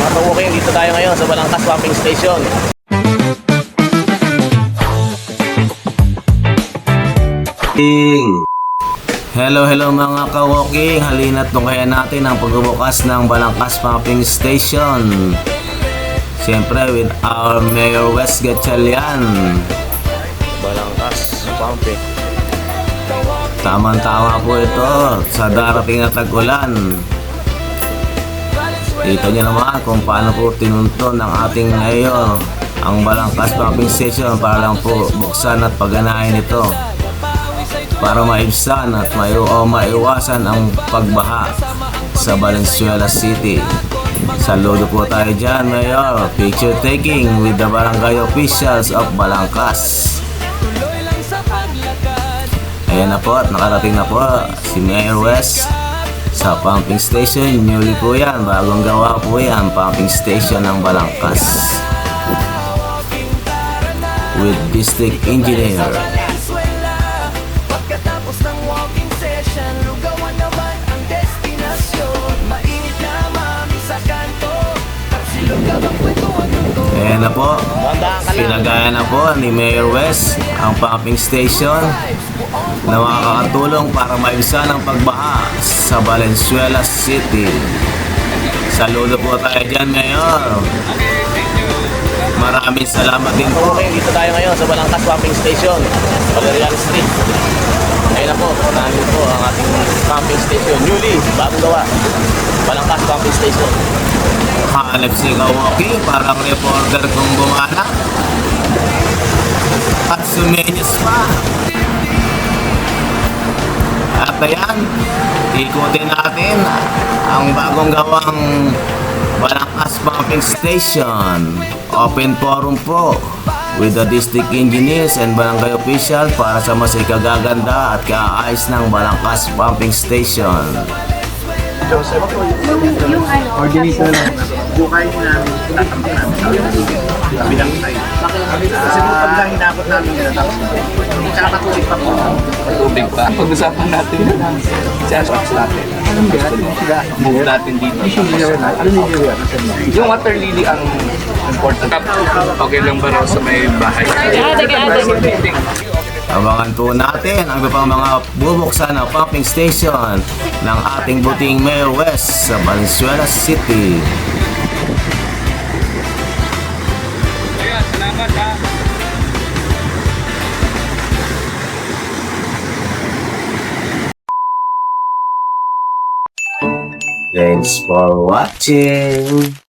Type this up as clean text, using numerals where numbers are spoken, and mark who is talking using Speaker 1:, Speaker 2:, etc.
Speaker 1: Mga kawoking, dito tayo ngayon sa Balangkas Pumping Station.
Speaker 2: Hello mga ka-walking, halina't tunghayan natin ang pagbubukas ng Balangkas Pumping Station. Siyempre with our Mayor Wes Gatchalian.
Speaker 1: Balangkas Pumping.
Speaker 2: Tamang-tama po ito sa darating na tag-ulan. Kita niyo naman kung paano po tinunton ng ating mayor ang Balangkas Pumping Station para lang po buksan at pagganahin ito, para maibsan at maiwasan ang pagbaha sa Valenzuela City. Saludo po tayo dyan, Mayor. Picture taking with the barangay officials of Balangkas. Ayan na po at nakarating na po si Mayor Wes sa pumping station. Newly po yan, bagong gawa po yan, pumping station ng Balangkas with district engineer.
Speaker 3: Pagkatapos ng walking session, lugawan naman ang destinasyon. Mainit na mami sa kanto, silog ka bang kwentuhan ito?
Speaker 2: Ayan na po,
Speaker 1: Bandaan ka lang.
Speaker 2: pinagaya na po ni Mayor Wes ang pumping station na makakatulong para maibsan ang pagbaha sa Valenzuela City. Saludo po tayo dyan, Mayor. Maraming salamat din po.
Speaker 1: Kawoking, dito tayo ngayon sa Balangkas Pumping Station, Valerian Street. Ayun na po, namin po ang ating pumping station. Newly, bagong gawa. Balangkas Pumping Station.
Speaker 2: Hanap si Kawaki, parang reporter kong bumana. At sumenyos pa. At ayan, ikutin natin ang bagong gawang Balangkas Pumping Station. Open forum po with the district engineers and barangay official para sa mas ikagaganda at kaayos ng Balangkas Pumping Station.
Speaker 4: Ordination lang. Bukayin namin, tatampak namin bilang tayo. Kasi kung pagka hinabot namin yun, tsaka matulog pa po.
Speaker 5: Tubig pa. Pag-usapan natin yun. Chance box natin. Move natin dito. Yung water lily ang important. Okay lang ba raw sa may bahay?
Speaker 2: Abangan po natin ang iba pang mga bubuksan na pumping station ng ating buting Mayor Wes sa Valenzuela City. Thanks for watching.